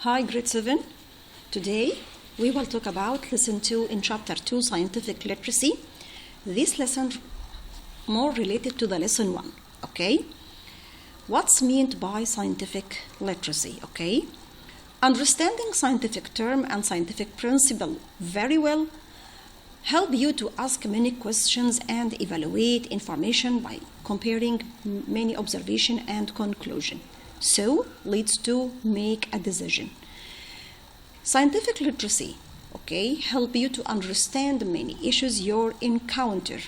Hi, grade 7. Today we will talk about lesson 2 in chapter 2, scientific literacy. This lesson more related to the lesson 1, okay? What's meant by scientific literacy, okay? Understanding scientific term and scientific principle very well help you to ask many questions and evaluate information by comparing many observation and conclusion. So, leads to make a decision. Scientific literacy, okay, help you to understand many issues you encounter.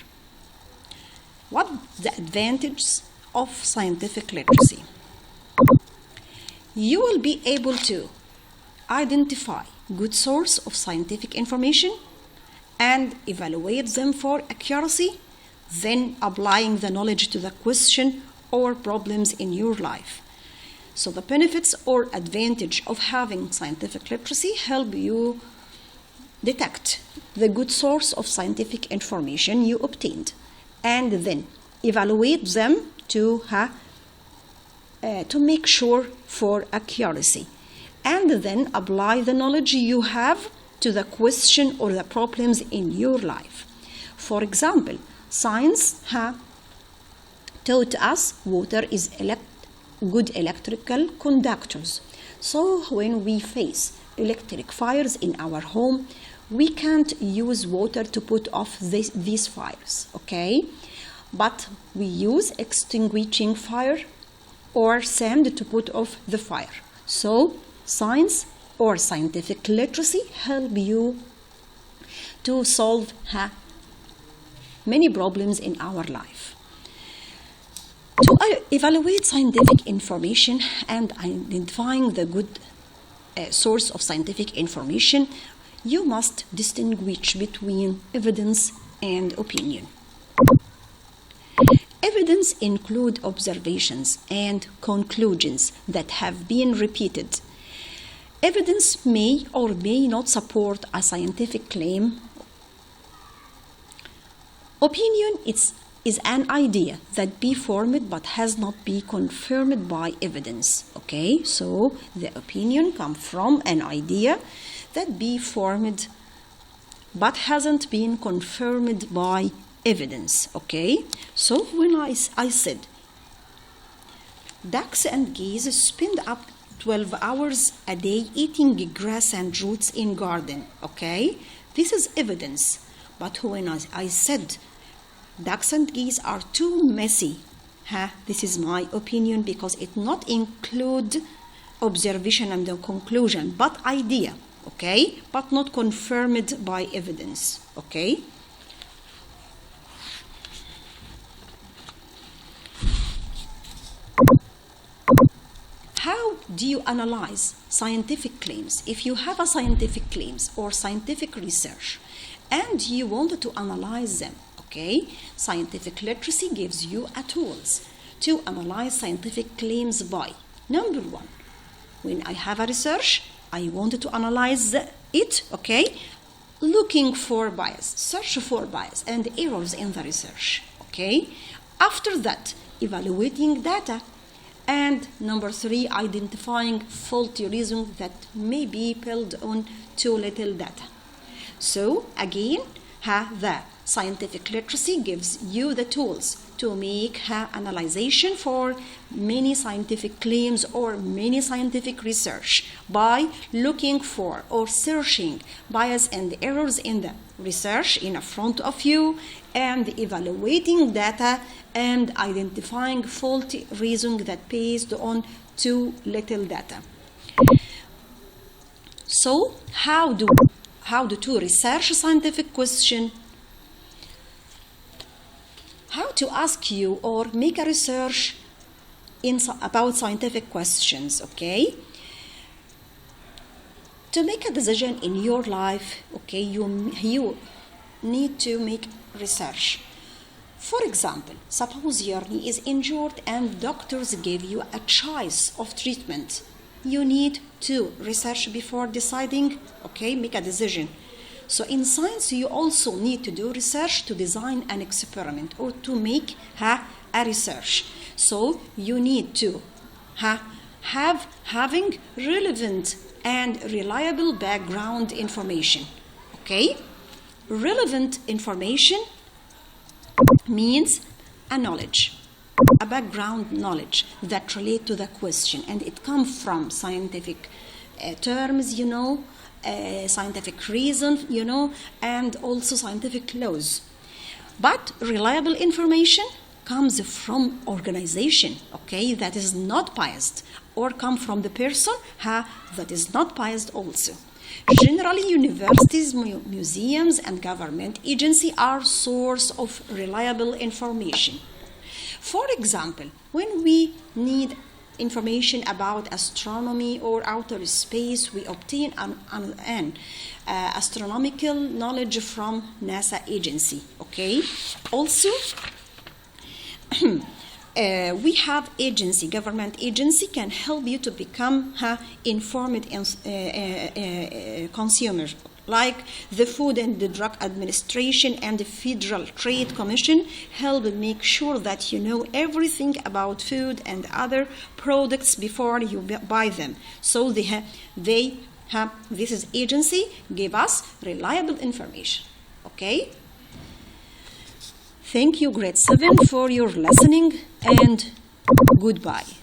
What the advantages of scientific literacy? You will be able to identify good source of scientific information and evaluate them for accuracy, then applying the knowledge to the question or problems in your life. So the benefits or advantage of having scientific literacy help you detect the good source of scientific information you obtained and then evaluate them to make sure for accuracy and then apply the knowledge you have to the question or the problems in your life. For example, science taught us water is good electrical conductors. So when we face electric fires in our home, we can't use water to put off these fires, okay? But we use extinguishing fire or sand to put off the fire. So science or scientific literacy help you to solve many problems in our life. To evaluate scientific information and identifying the good source of scientific information, you must distinguish between evidence and opinion. Evidence include observations and conclusions that have been repeated. Evidence may or may not support a scientific claim. Opinion is an idea that be formed but has not been confirmed by evidence, okay? So the opinion comes from an idea that be formed but hasn't been confirmed by evidence, okay? So when I said ducks and geese spend up 12 hours a day eating grass and roots in garden, okay? This is evidence. But when I said ducks and geese are too messy, this is my opinion because it not include observation and the conclusion, but idea, okay? But not confirmed by evidence, okay? How do you analyze scientific claims? If you have a scientific claims or scientific research and you wanted to analyze them, okay, scientific literacy gives you a tools to analyze scientific claims by. Number one, when I have a research, I wanted to analyze it, okay, looking for bias, search for bias and errors in the research, okay. After that, evaluating data. And number three, identifying faulty reasons that may be built on too little data. So again, the scientific literacy gives you the tools to make analyzation for many scientific claims or many scientific research by looking for or searching bias and errors in the research in front of you and evaluating data and identifying faulty reasoning that based on too little data. So how to research a scientific question? How to ask you or make a research about scientific questions, okay? To make a decision in your life, okay, you need to make research. For example, suppose your knee is injured and doctors give you a choice of treatment. You need to research before deciding, okay, make a decision. So in science, you also need to do research to design an experiment or to make a research. So you need to having relevant and reliable background information. Okay? Relevant information means a knowledge, a background knowledge that relate to the question, and it comes from scientific terms, scientific reason, and also scientific laws. But reliable information comes from organization, okay, that is not biased, or come from the person that is not biased also. Generally, universities, museums, and government agencies are source of reliable information. For example, when we need information about astronomy or outer space, we obtain an astronomical knowledge from NASA agency. Okay. Also, we have agency, government agency can help you to become informed consumer, like the Food and the Drug Administration and the Federal Trade Commission help make sure that you know everything about food and other products before you buy them. So this agency give us reliable information. Okay? Thank you, grade 7, for your listening, and goodbye.